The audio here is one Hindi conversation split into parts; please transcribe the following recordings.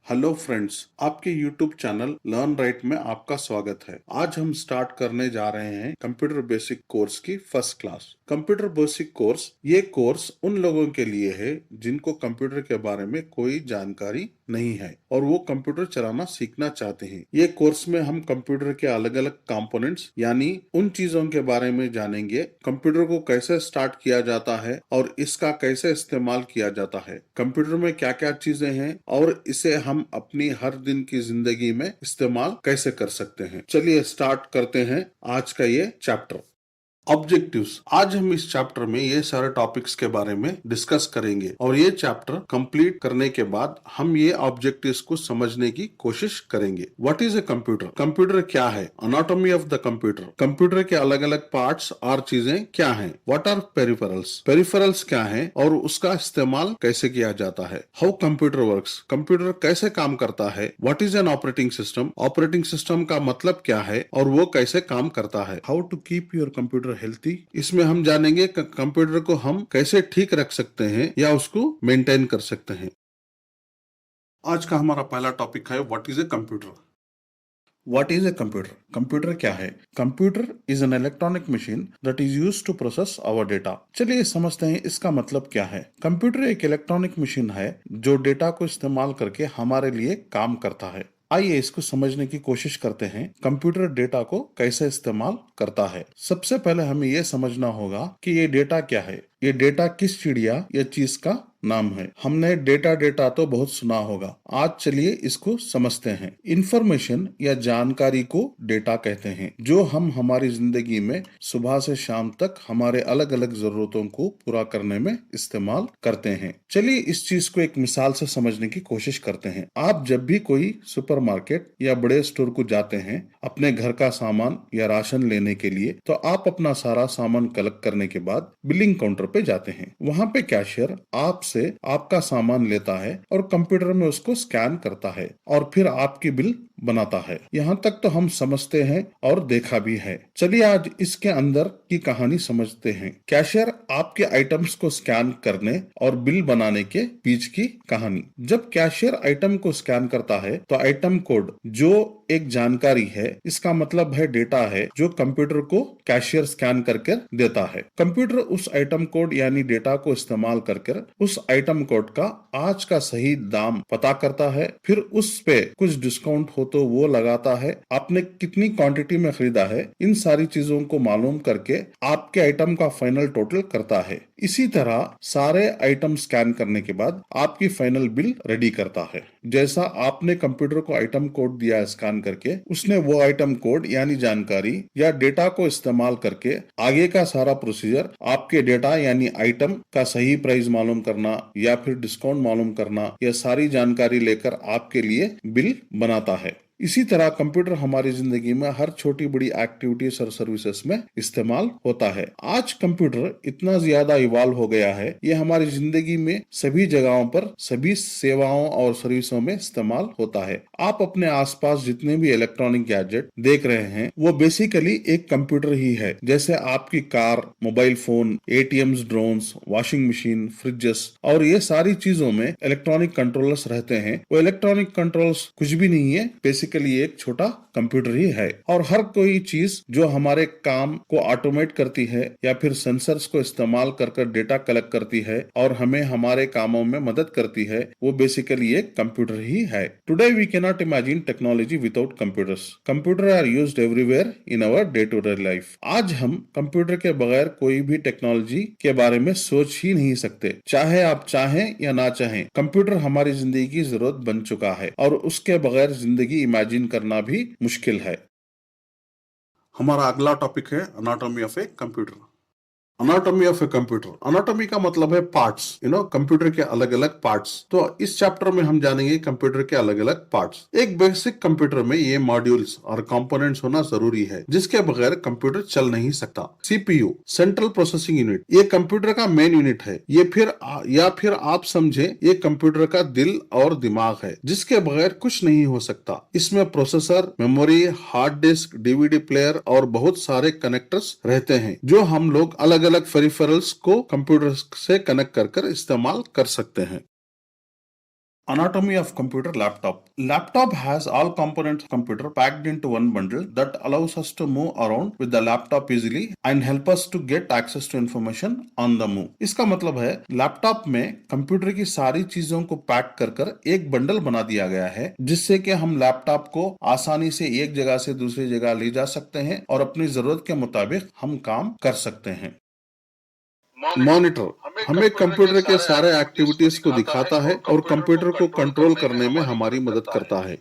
हेलो फ्रेंड्स, आपके यूट्यूब चैनल लर्न राइट में आपका स्वागत है। आज हम स्टार्ट करने जा रहे हैं कंप्यूटर बेसिक कोर्स की first class. Computer basic course ये कोर्स उन लोगों के लिए है जिनको कंप्यूटर के बारे में कोई जानकारी नहीं है और वो कंप्यूटर चलाना सीखना चाहते हैं। ये कोर्स में हम कंप्यूटर के अलग अलग कंपोनेंट्स यानी उन चीजों के बारे में जानेंगे, कंप्यूटर को कैसे स्टार्ट किया जाता है और इसका कैसे इस्तेमाल किया जाता है, कंप्यूटर में क्या क्या चीजें हैं और इसे हम अपनी हर दिन की जिंदगी में इस्तेमाल कैसे कर सकते हैं। चलिए स्टार्ट करते हैं आज का ये चैप्टर। ऑब्जेक्टिव्स। आज हम इस चैप्टर में ये सारे टॉपिक्स के बारे में डिस्कस करेंगे और ये चैप्टर कंप्लीट करने के बाद हम ये ऑब्जेक्टिव्स को समझने की कोशिश करेंगे। What is a computer? Computer क्या है? Anatomy of the computer. Computer के अलग अलग पार्ट्स और चीजें क्या हैं? What are peripherals? पेरिफेरल्स क्या है और उसका इस्तेमाल कैसे किया जाता है? How computer works? कंप्यूटर कैसे काम करता है? What is an operating system? Operating system का मतलब क्या है और वो कैसे काम करता है? How to keep your computer healthy. इसमें हम जानेंगे कंप्यूटर को हम कैसे ठीक रख सकते हैं या उसको मेंटेन कर सकते हैं। आज का हमारा पहला टॉपिक है what is a computer. What is a computer? Computer क्या है? Computer is an electronic machine that is used to process our data. चलिए समझते हैं इसका मतलब क्या है। कंप्यूटर एक इलेक्ट्रॉनिक मशीन है जो डेटा को इस्तेमाल करके हमारे लिए काम करता है। आइए इसको समझने की कोशिश करते हैं कंप्यूटर डेटा को कैसे इस्तेमाल करता है। सबसे पहले हमें यह समझना होगा कि ये डेटा क्या है। ये डेटा किस चिड़िया या चीज का नाम है। हमने डेटा डेटा तो बहुत सुना होगा। आज चलिए इसको समझते हैं। इंफॉर्मेशन या जानकारी को डेटा कहते हैं जो हम हमारी जिंदगी में सुबह से शाम तक हमारे अलग अलग जरूरतों को पूरा करने में इस्तेमाल करते हैं। चलिए इस चीज को एक मिसाल से समझने की कोशिश करते हैं। आप जब भी कोई सुपरमार्केट या बड़े स्टोर को जाते हैं अपने घर का सामान या राशन लेने के लिए, तो आप अपना सारा सामान कलेक्ट करने के बाद बिलिंग काउंटर पे जाते हैं। वहाँ पे कैशियर आपसे आपका सामान लेता है और कंप्यूटर में उसको स्कैन करता है और फिर आपकी बिल बनाता है। यहाँ तक तो हम समझते हैं और देखा भी है। चलिए आज इसके अंदर की कहानी समझते हैं। कैशियर आपके आइटम्स को स्कैन करने और बिल बनाने के बीच की कहानी। जब कैशियर आइटम को स्कैन करता है तो आइटम कोड जो एक जानकारी है, इसका मतलब है डेटा है जो कंप्यूटर को कैशियर स्कैन करके देता है। कंप्यूटर उस आइटम कोड यानी डेटा को इस्तेमाल करके उस आइटम कोड का आज का सही दाम पता करता है, फिर उस पे कुछ डिस्काउंट हो तो वो लगाता है, आपने कितनी क्वांटिटी में खरीदा है, इन सारी चीजों को मालूम करके आपके आइटम का फाइनल टोटल करता है। इसी तरह सारे आइटम स्कैन करने के बाद आपकी फाइनल बिल रेडी करता है। जैसा आपने कंप्यूटर को आइटम कोड दिया स्कैन करके, उसने वो आइटम कोड यानी जानकारी या डेटा को इस्तेमाल करके आगे का सारा प्रोसीजर आपके डेटा यानी आइटम का सही प्राइस मालूम करना या फिर डिस्काउंट मालूम करना, यह सारी जानकारी लेकर आपके लिए बिल बनाता है। इसी तरह कंप्यूटर हमारी जिंदगी में हर छोटी बड़ी एक्टिविटीज और सर्विसेज में इस्तेमाल होता है। आज कंप्यूटर इतना ज्यादा इवॉल्व हो गया है, ये हमारी जिंदगी में सभी जगहों पर सभी सेवाओं और सर्विसों में इस्तेमाल होता है। आप अपने आसपास जितने भी इलेक्ट्रॉनिक गैजेट देख रहे हैं वो बेसिकली एक कंप्यूटर ही है। जैसे आपकी car, mobile phone, ATMs, drones, washing machine, freezes और ये सारी चीजों में इलेक्ट्रॉनिक कंट्रोलर्स रहते हैं। वो इलेक्ट्रॉनिक कंट्रोल्स कुछ भी नहीं है, बेसिकली एक छोटा कंप्यूटर ही है। और हर कोई चीज जो हमारे काम को ऑटोमेट करती है या फिर सेंसर्स को इस्तेमाल कर डेटा कलेक्ट करती है और हमें हमारे कामों में मदद करती है, वो बेसिकली एक कंप्यूटर ही है। Today we can not imagine technology without computers. Computer are used everywhere in our day to day life. आज हम कंप्यूटर के बगैर कोई भी टेक्नोलॉजी के बारे में सोच ही नहीं सकते। चाहे आप चाहें या ना चाहें, कंप्यूटर हमारी जिंदगी की जरूरत बन चुका है और उसके बगैर जिंदगी इमेजिन करना भी मुश्किल है। हमारा अगला टॉपिक है anatomy of a computer. Anatomy of a computer. Anatomy का मतलब है पार्ट्स, कंप्यूटर के अलग अलग पार्ट्स। तो इस चैप्टर में हम जानेंगे कंप्यूटर के अलग अलग पार्ट्स। एक बेसिक कंप्यूटर में ये मॉड्यूल्स और कंपोनेंट्स होना जरूरी है जिसके बगैर कंप्यूटर चल नहीं सकता। सीपीयू, सेंट्रल प्रोसेसिंग यूनिट, ये कंप्यूटर का मेन यूनिट है। ये फिर आप समझे ये कंप्यूटर का दिल और दिमाग है जिसके बगैर कुछ नहीं हो सकता। इसमें processor, memory, hard disk, DVD player और बहुत सारे कनेक्टर्स रहते हैं जो हम लोग अलग अलग पेरिफेरल्स को कंप्यूटर से कनेक्ट कर इस्तेमाल कर सकते हैं। Anatomy of computer laptop. Laptop has all components of computer packed into one bundle that allows us to move around with the laptop easily and help us to get access to information on the move. इसका मतलब है लैपटॉप में कंप्यूटर की सारी चीजों को पैक कर कर एक बंडल बना दिया गया है जिससे कि हम लैपटॉप को आसानी से एक जगह से दूसरी जगह ले जा सकते हैं और अपनी जरूरत के मुताबिक हम काम कर सकते हैं। मॉनिटर हमें कंप्यूटर के सारे एक्टिविटीज को दिखाता है और कंप्यूटर को कंट्रोल करने में हमारी मदद करता है।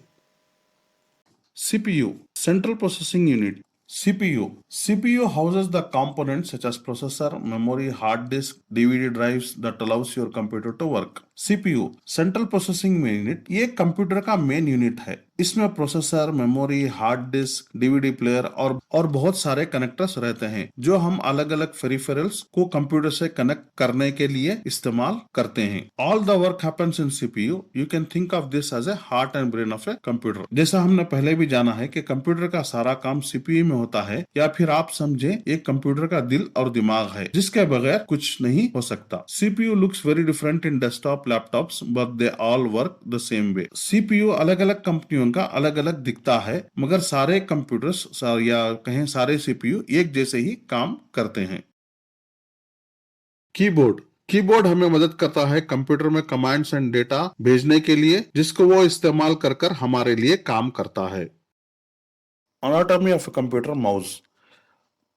CPU central processing unit. CPU houses the components such as processor, memory, hard disk, DVD drives that allows your computer to work. CPU central processing unit ये कंप्यूटर का मेन यूनिट है। इसमें processor, memory, hard disk, DVD player और बहुत सारे कनेक्टर्स रहते हैं जो हम अलग अलग पेरिफेरल्स को कंप्यूटर से कनेक्ट करने के लिए इस्तेमाल करते हैं। All the work happens in CPU। You can think of this as a heart and brain of a computer. जैसा हमने पहले भी जाना है कि कंप्यूटर का सारा काम CPU में होता है, या फिर आप समझे एक कंप्यूटर का दिल और दिमाग है जिसके बगैर कुछ नहीं हो सकता। CPU looks very different in desktop laptops but they all work the same way. CPU अलग अलग कंपनियों का अलग अलग दिखता है मगर सारे कंप्यूटर्स या कहें सारे CPU एक जैसे ही काम करते हैं। कीबोर्ड हमें मदद करता है कंप्यूटर में कमांड्स एंड डेटा भेजने के लिए जिसको वो इस्तेमाल कर कर हमारे लिए काम करता है। Anatomy of a computer mouse.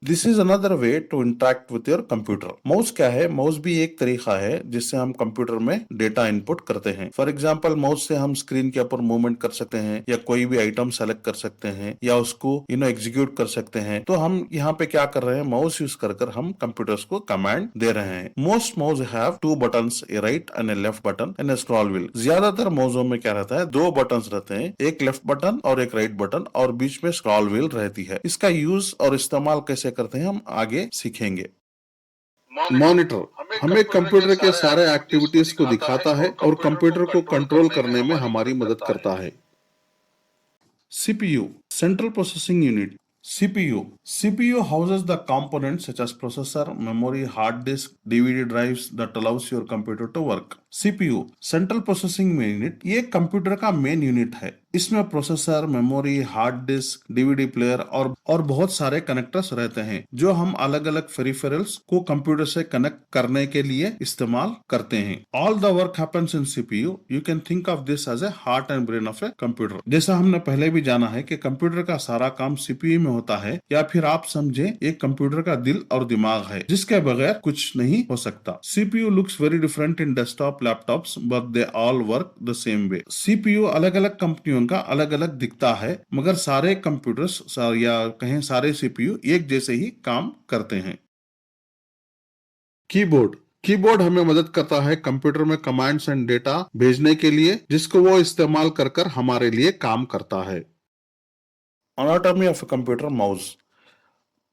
This is another way to interact with your computer. Mouse क्या है? माउस भी एक तरीका है जिससे हम कंप्यूटर में डेटा इनपुट करते हैं। फॉर एग्जांपल माउस से हम स्क्रीन के ऊपर मूवमेंट कर सकते हैं या कोई भी आइटम सेलेक्ट कर सकते हैं या उसको एग्जीक्यूट कर सकते हैं। तो हम यहाँ पे क्या कर रहे हैं? माउस यूज कर कर हम कंप्यूटर्स को कमांड दे रहे हैं। Most mouse have two buttons, A right and A left button and A scroll wheel. ज्यादातर माउसों में क्या रहता है? दो बटन्स रहते हैं, एक लेफ्ट बटन और एक राइट बटन, और बीच में स्क्रॉल व्हील रहती है। इसका यूज और इस्तेमाल कैसे करते हैं हम आगे सीखेंगे। मॉनिटर हमें कंप्यूटर के सारे एक्टिविटीज को दिखाता है और कंप्यूटर को कंट्रोल करने में हमारी मदद करता है। CPU central processing unit. CPU houses the components such as processor, memory, hard disk, DVD drives that allows your computer to work. CPU central processing unit ये कंप्यूटर का मेन यूनिट है। इसमें processor, memory, hard disk, DVD player और बहुत सारे कनेक्टर्स रहते हैं जो हम अलग अलग पेरिफेरल्स को कंप्यूटर से कनेक्ट करने के लिए इस्तेमाल करते हैं। All the work happens in CPU। You can think of this as a heart and brain of a computer. जैसा हमने पहले भी जाना है कि कंप्यूटर का सारा काम CPU में होता है, या फिर आप समझे एक कंप्यूटर का दिल और दिमाग है जिसके बगैर कुछ नहीं हो सकता। CPU looks very different in desktop laptops but they all work the same way. CPU अलग अलग कंपनियों का अलग अलग दिखता है मगर सारे कंप्यूटर्स या कहें सारे CPU एक जैसे ही काम करते हैं। कीबोर्ड हमें मदद करता है कंप्यूटर में कमांड्स एंड डेटा भेजने के लिए जिसको वो इस्तेमाल कर कर हमारे लिए काम करता है। Anatomy of a computer mouse.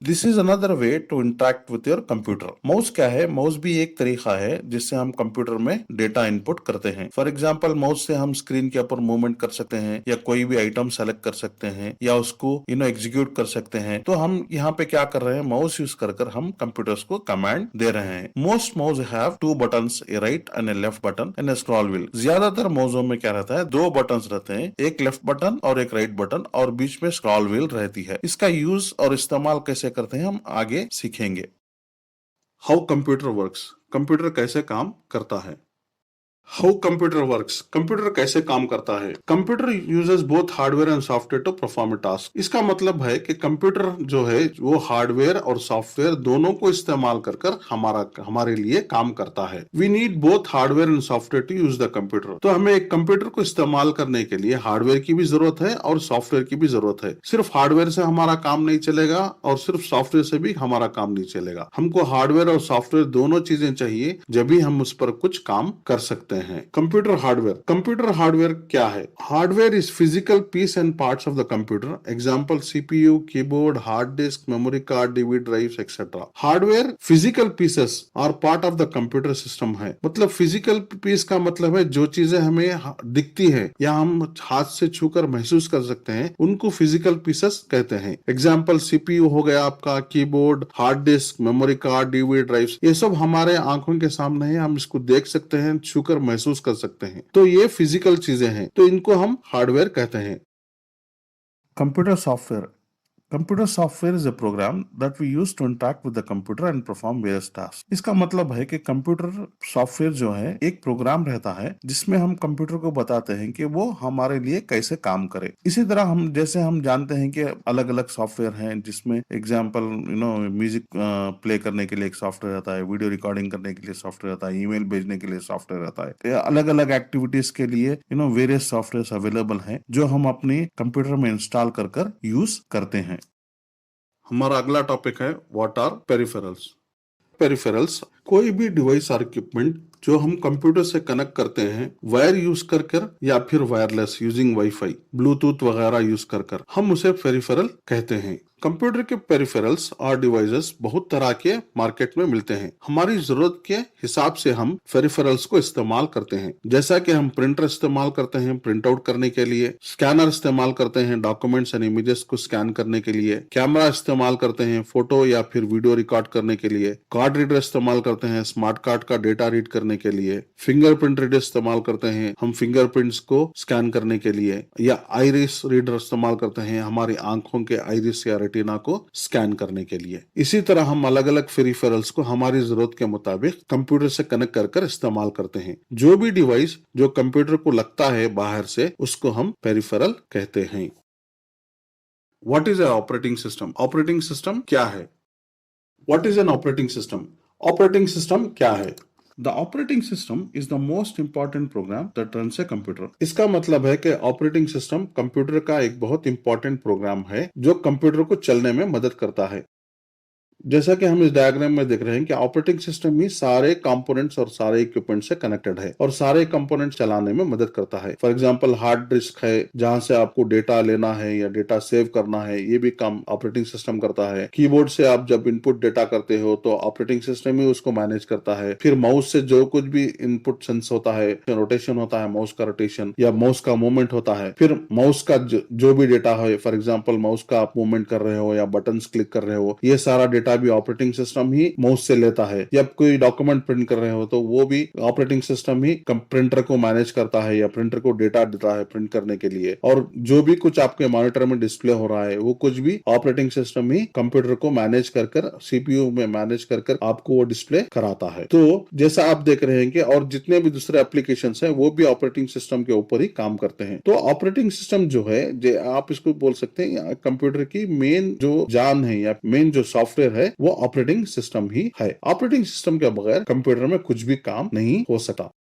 This is another way to interact with your computer. Mouse क्या है? माउस भी एक तरीका है जिससे हम कंप्यूटर में डेटा इनपुट करते हैं। फॉर एग्जांपल माउस से हम स्क्रीन के ऊपर मूवमेंट कर सकते हैं या कोई भी आइटम सेलेक्ट कर सकते हैं या उसको एग्जीक्यूट कर सकते हैं। तो हम यहाँ पे क्या कर रहे हैं? माउस यूज कर कर हम कंप्यूटर्स को कमांड दे रहे हैं। Most mouse have two buttons, A right and A left button and A scroll wheel. ज्यादातर माउसों में क्या रहता है? दो बटन्स रहते हैं, एक लेफ्ट बटन और एक राइट बटन, और बीच में स्क्रॉल व्हील रहती है। इसका यूज और इस्तेमाल कैसे करते हैं हम आगे सीखेंगे। How computer works. कंप्यूटर कैसे काम करता है। How computer works. कंप्यूटर कैसे काम करता है। Computer uses both hardware and software to perform a task. इसका मतलब है कि कंप्यूटर जो है वो हार्डवेयर और सॉफ्टवेयर दोनों को इस्तेमाल कर कर हमारे लिए काम करता है। We need both hardware and software to use the computer. तो हमें एक कंप्यूटर को इस्तेमाल करने के लिए हार्डवेयर की भी जरूरत है और सॉफ्टवेयर की भी जरूरत है। सिर्फ हार्डवेयर से हमारा काम नहीं चलेगा और सिर्फ सॉफ्टवेयर से भी हमारा काम नहीं चलेगा। हमको हार्डवेयर और सॉफ्टवेयर दोनों चीजें चाहिए जब भी हम उस पर कुछ काम कर सकते हैं। कंप्यूटर हार्डवेयर क्या है? Hardware is physical piece and parts of the computer. Example CPU, keyboard, hard disk, memory card, DVD drives etcetera. Hardware physical pieces are part of the computer system है। मतलब फिजिकल पीस का मतलब है जो चीजें हमें दिखती है या हम हाथ से छूकर महसूस कर सकते हैं उनको फिजिकल पीसेस कहते हैं। एग्जांपल CPU हो गया आपका, keyboard, hard disk, memory card, DVD drives, ये सब हमारे आंखों के सामने है, हम इसको देख सकते हैं, छूकर महसूस कर सकते हैं। तो ये फिजिकल चीजें हैं, तो इनको हम हार्डवेयर कहते हैं। Computer software. Computer software is a program that we use to interact with the computer and perform various task. इसका मतलब है कि कंप्यूटर सॉफ्टवेयर जो है एक प्रोग्राम रहता है जिसमें हम कंप्यूटर को बताते हैं कि वो हमारे लिए कैसे काम करे। इसी तरह हम जानते हैं कि अलग अलग सॉफ्टवेयर हैं जिसमें एग्जाम्पल म्यूजिक प्ले करने के लिए एक सॉफ्टवेयर रहता है, वीडियो रिकॉर्डिंग करने के लिए सॉफ्टवेयर रहता है, ईमेल भेजने के लिए सॉफ्टवेयर रहता है। तो अलग अलग एक्टिविटीज के लिए वेरियस सॉफ्टवेयर अवेलेबल हैं जो हम अपने कंप्यूटर में इंस्टॉल कर यूज करते हैं। हमारा अगला टॉपिक है व्हाट आर पेरिफेरल्स। पेरिफेरल्स कोई भी डिवाइस और इक्विपमेंट जो हम कंप्यूटर से कनेक्ट करते हैं वायर यूज कर या फिर वायरलेस यूजिंग वाईफाई, ब्लूटूथ वगैरह यूज कर हम उसे पेरिफेरल कहते हैं। कंप्यूटर के पेरिफेरल्स और डिवाइसेस बहुत तरह के मार्केट में मिलते हैं। हमारी जरूरत के हिसाब से हम पेरिफेरल्स को इस्तेमाल करते हैं। जैसा कि हम प्रिंटर इस्तेमाल करते हैं प्रिंट आउट करने के लिए, स्कैनर इस्तेमाल करते हैं डॉक्यूमेंट्स एंड इमेजेस को स्कैन करने के लिए, कैमरा इस्तेमाल करते हैं फोटो या फिर वीडियो रिकॉर्ड करने के लिए, कार्ड रीडर इस्तेमाल करते हैं स्मार्ट कार्ड का डेटा रीड करने के लिए, फिंगरप्रिंट रीडर इस्तेमाल करते हैं हम फिंगरप्रिंट्स को स्कैन करने के लिए, या आइरिस रीडर इस्तेमाल करते हैं हमारी आंखों के आइरिस या रेटिना को स्कैन करने के लिए। इसी तरह हम अलग अलग पेरिफेरल्स को हमारी जरूरत के मुताबिक कंप्यूटर से कनेक्ट कर इस्तेमाल करते हैं। जो भी डिवाइस जो कंप्यूटर को लगता है बाहर से उसको हम पेरिफेरल कहते हैं। What is operating system? Operating system क्या है? What is an operating system? Operating system क्या है? The operating system is the most important program that runs a computer. इसका मतलब है कि ऑपरेटिंग सिस्टम कंप्यूटर का एक बहुत इंपॉर्टेंट प्रोग्राम है जो कंप्यूटर को चलने में मदद करता है। जैसा कि हम इस डायग्राम में देख रहे हैं कि ऑपरेटिंग सिस्टम ही सारे कंपोनेंट्स और सारे इक्विपमेंट से कनेक्टेड है और सारे कंपोनेंट्स चलाने में मदद करता है। फॉर एग्जांपल हार्ड डिस्क है जहां से आपको डेटा लेना है या डेटा सेव करना है, ये भी काम ऑपरेटिंग सिस्टम करता है। कीबोर्ड से आप जब इनपुट डेटा करते हो तो ऑपरेटिंग सिस्टम ही उसको मैनेज करता है। फिर माउस से जो कुछ भी इनपुट सेंस होता है, रोटेशन होता है, माउस का रोटेशन या माउस का मूवमेंट होता है, फिर माउस का जो भी डेटा है, फॉर एग्जाम्पल माउस का आप मूवमेंट कर रहे हो या बटन क्लिक कर रहे हो, ये सारा डेटा भी ऑपरेटिंग सिस्टम ही माउस से लेता है। या कोई डॉक्यूमेंट प्रिंट कर रहे हो तो वो भी ऑपरेटिंग सिस्टम ही प्रिंटर को मैनेज करता है या प्रिंटर को डेटा देता है प्रिंट करने के लिए। और जो भी कुछ आपके मॉनिटर में डिस्प्ले हो रहा है वो कुछ भी ऑपरेटिंग सिस्टम ही कंप्यूटर को मैनेज कर सीपीयू में मैनेज कर आपको वो डिस्प्ले कराता है। तो जैसा आप देख रहे हैं कि और जितने भी दूसरे एप्लीकेशंस हैं वो भी ऑपरेटिंग सिस्टम के ऊपर ही काम करते हैं। तो ऑपरेटिंग सिस्टम जो है आप इसको बोल सकते हैं कंप्यूटर की मेन जो जान है या मेन जो सॉफ्टवेयर है वो ऑपरेटिंग सिस्टम ही है। ऑपरेटिंग सिस्टम के बगैर कंप्यूटर में कुछ भी काम नहीं हो सकता।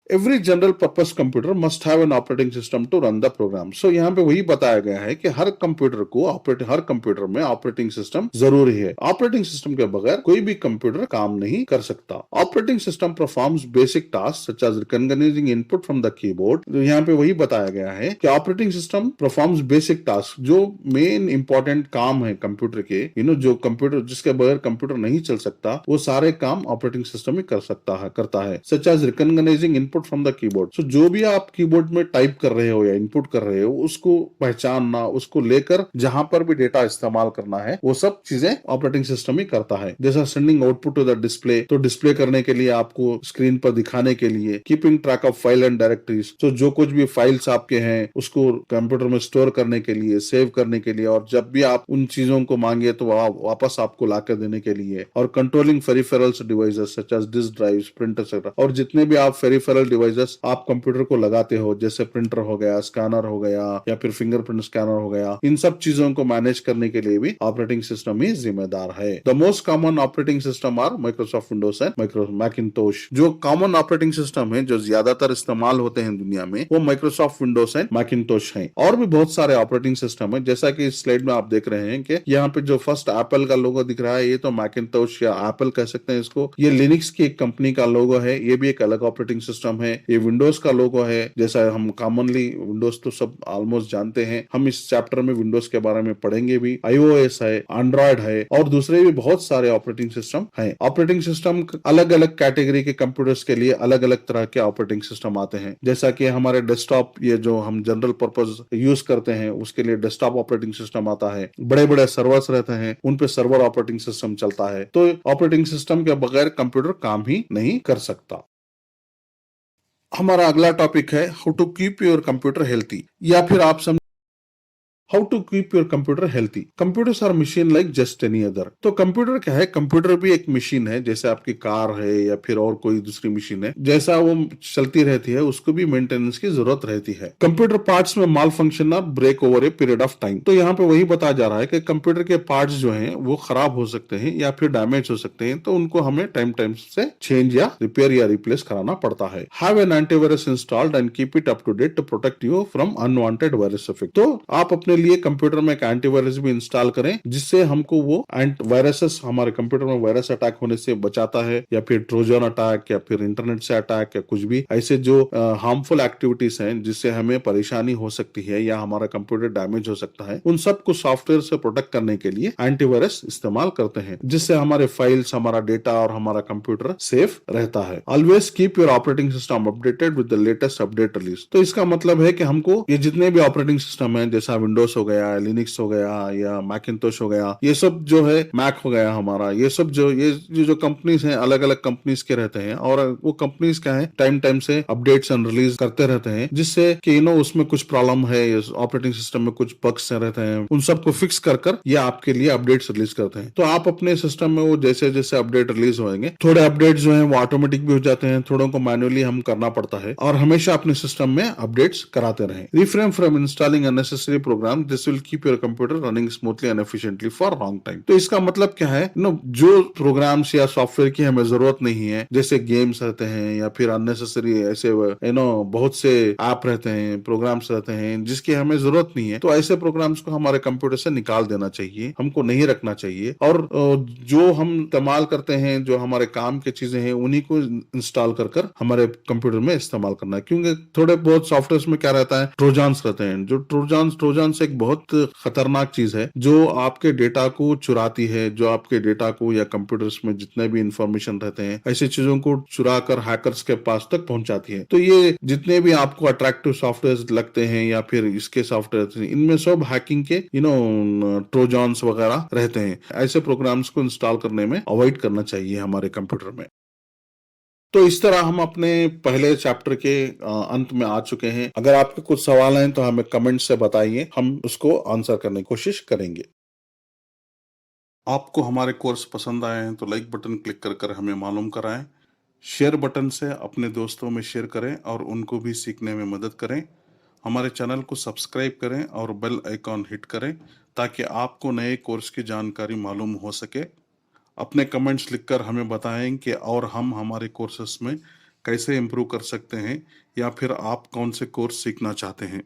Every general purpose computer must have an operating system to run the program. So यहाँ पे वही बताया गया है कि हर कंप्यूटर में ऑपरेटिंग सिस्टम जरूरी है। ऑपरेटिंग सिस्टम के बगैर कोई भी कंप्यूटर काम नहीं कर सकता। Operating system performs basic task such as recognising input from the keyboard. तो यहाँ पे वही बताया गया है कि operating system performs basic task, जो मेन इंपॉर्टेंट काम है कंप्यूटर के, जो कंप्यूटर जिसके बगैर कंप्यूटर नहीं चल सकता, वो सारे काम ऑपरेटिंग सिस्टम ही करता है such as recognising input from the keyboard. So जो भी आप कीबोर्ड में टाइप कर रहे हो या इनपुट कर रहे हो उसको पहचानना, उसको लेकर जहां पर भी डेटा इस्तेमाल करना है वो सब चीजें ऑपरेटिंग सिस्टम ही करता है। जैसा sending output to the display, तो डिस्प्ले करने के लिए आपको स्क्रीन पर दिखाने के लिए, keeping track of file and directories, तो जो कुछ भी फाइल्स आपके हैं उसको कंप्यूटर में स्टोर करने के लिए, सेव करने के लिए, और जब भी आप उन चीजों को मांगे तो वापस आपको लाकर देने के लिए, और controlling peripherals devices such as disk drives, printer etcetera. और जितने भी आप पेरिफेरल डिवाइसेस आप कंप्यूटर को लगाते हो जैसे प्रिंटर हो गया, स्कैनर हो गया या फिर फिंगरप्रिंट स्कैनर हो गया, इन सब चीजों को मैनेज करने के लिए भी ऑपरेटिंग सिस्टम ही जिम्मेदार है। The most common operating system are Microsoft Windows and Macintosh. जो कॉमन ऑपरेटिंग सिस्टम है जो ज्यादातर इस्तेमाल होते हैं दुनिया में वो माइक्रोसॉफ्ट विंडोज एंड मैकिंटोश है। और भी बहुत सारे ऑपरेटिंग सिस्टम है जैसा कि इस स्लाइड में आप देख रहे हैं कि यहाँ पे जो फर्स्ट एप्पल का लोगो दिख रहा है ये तो मैकिंटोश या एप्पल कह सकते हैं इसको। ये लिनक्स की एक कंपनी का लोगो है, ये भी एक अलग ऑपरेटिंग सिस्टम है। ये विंडोज का लोगो है, जैसा हम कॉमनली विंडोज तो सब ऑलमोस्ट जानते हैं, हम इस चैप्टर में विंडोज के बारे में पढ़ेंगे भी। iOS है, एंड्रॉयड है और दूसरे भी बहुत सारे ऑपरेटिंग सिस्टम हैं। ऑपरेटिंग सिस्टम अलग अलग कैटेगरी के कंप्यूटर्स के लिए अलग अलग तरह के ऑपरेटिंग सिस्टम आते हैं। जैसा कि हमारे डेस्कटॉप, ये जो हम जनरल पर्पज यूज करते हैं उसके लिए डेस्कटॉप ऑपरेटिंग सिस्टम आता है। बड़े बड़े सर्वर्स रहते हैं उन पे सर्वर ऑपरेटिंग सिस्टम चलता है। तो ऑपरेटिंग सिस्टम के बगैर कंप्यूटर काम ही नहीं कर सकता। हमारा अगला टॉपिक है how to keep your computer healthy, या फिर आप how to keep your computer healthy. Computers are machine like just any other. तो कंप्यूटर क्या है, कंप्यूटर भी एक मशीन है, जैसे आपकी कार है या फिर और कोई दूसरी मशीन है, जैसा वो चलती रहती है उसको भी मेंटेनेंस की जरूरत रहती है। कंप्यूटर पार्ट्स में माल फंक्शन और break over a period of time. तो यहाँ पे वही बताया जा रहा है कि कंप्यूटर के पार्ट्स जो हैं वो खराब हो सकते हैं या फिर डैमेज हो सकते हैं, तो उनको हमें टाइम टाइम से चेंज या रिपेयर या रिप्लेस कराना पड़ता है। Have an antivirus installed and keep it up to date to protect you from unwanted virus effect. तो आप अपने लिए कंप्यूटर में एक एंटीवायरस भी इंस्टॉल करें, जिससे हमको वो वायरसेस हमारे कंप्यूटर में वायरस अटैक होने से बचाता है, या फिर ट्रोजन अटैक या फिर इंटरनेट से अटैक या कुछ भी ऐसे जो हार्मफुल एक्टिविटीज हैं जिससे हमें परेशानी हो सकती है या हमारा कंप्यूटर डैमेज हो सकता है, उन सबको सॉफ्टवेयर से प्रोटेक्ट करने के लिए एंटीवायरस इस्तेमाल करते हैं, जिससे हमारे फाइल्स, हमारा डेटा और हमारा कंप्यूटर सेफ रहता है। Always keep your operating system updated with the latest update release. तो इसका मतलब है कि हमको ये जितने भी ऑपरेटिंग सिस्टम है, जैसा विंडोज हो गया, लिनक्स हो गया या मैकिंटोश हो गया, ये सब जो है, मैक हो गया हमारा, ये सब जो कंपनीज हैं, अलग अलग कंपनीज के रहते हैं, और वो कंपनीज क्या है, टाइम टाइम से अपडेट्स एंड रिलीज करते रहते हैं, जिससे कि उसमें कुछ प्रॉब्लम है, ऑपरेटिंग सिस्टम में कुछ बग्स रहते हैं, उन सबको फिक्स कर कर ये आपके लिए अपडेट्स रिलीज करते हैं। तो आप अपने सिस्टम में वो जैसे जैसे अपडेट रिलीज होंगे, थोड़े अपडेट जो है वो ऑटोमेटिक भी हो जाते हैं, थोड़ों को मैनुअली हम करना पड़ता है, और हमेशा अपने सिस्टम में अपडेट्स कराते रहें। Refrain from installing unnecessary program, this will keep your computer running smoothly and efficiently for long time. तो इसका मतलब क्या है, जो प्रोग्राम्स या सॉफ्टवेयर की हमें जरूरत नहीं है, जैसे गेम्स रहते हैं या फिर अननेसेसरी ऐसे बहुत से ऐप रहते हैं, प्रोग्राम्स रहते हैं जिसकी हमें जरूरत नहीं है, तो ऐसे प्रोग्राम्स को हमारे कंप्यूटर से निकाल देना चाहिए, हमको नहीं रखना चाहिए। और जो हम इस्तेमाल करते हैं, जो हमारे काम की चीजें हैं, उन्हीं को इंस्टॉल कर कर हमारे कंप्यूटर में इस्तेमाल करना है। क्योंकि थोड़े बहुत सॉफ्टवेयर में क्या रहता है, ट्रोजन्स रहते हैं। जो ट्रोजन्स एक बहुत खतरनाक चीज है, जो आपके डेटा को चुराती है, जो आपके डेटा को या कंप्यूटर्स में जितने भी इंफॉर्मेशन रहते हैं, ऐसी चीजों को चुरा कर हैकर्स के पास तक पहुंचाती है। तो ये जितने भी आपको अट्रैक्टिव सॉफ्टवेयर लगते हैं या फिर इसके सॉफ्टवेयर, इनमें सब हैकिंग के ट्रोजन्स वगैरह रहते हैं। ऐसे प्रोग्राम्स को इंस्टॉल करने में अवॉइड करना चाहिए हमारे कंप्यूटर में। तो इस तरह हम अपने पहले चैप्टर के अंत में आ चुके हैं। अगर आपके कुछ सवाल हैं तो हमें कमेंट से बताइए, हम उसको आंसर करने की कोशिश करेंगे। आपको हमारे कोर्स पसंद आए हैं तो लाइक बटन क्लिक कर कर हमें मालूम कराएं। शेयर बटन से अपने दोस्तों में शेयर करें और उनको भी सीखने में मदद करें। हमारे चैनल को सब्सक्राइब करें और बेल आइकॉन हिट करें, ताकि आपको नए कोर्स की जानकारी मालूम हो सके। अपने कमेंट्स लिखकर हमें बताएं कि और हम हमारे कोर्सेस में कैसे इम्प्रूव कर सकते हैं, या फिर आप कौन से कोर्स सीखना चाहते हैं।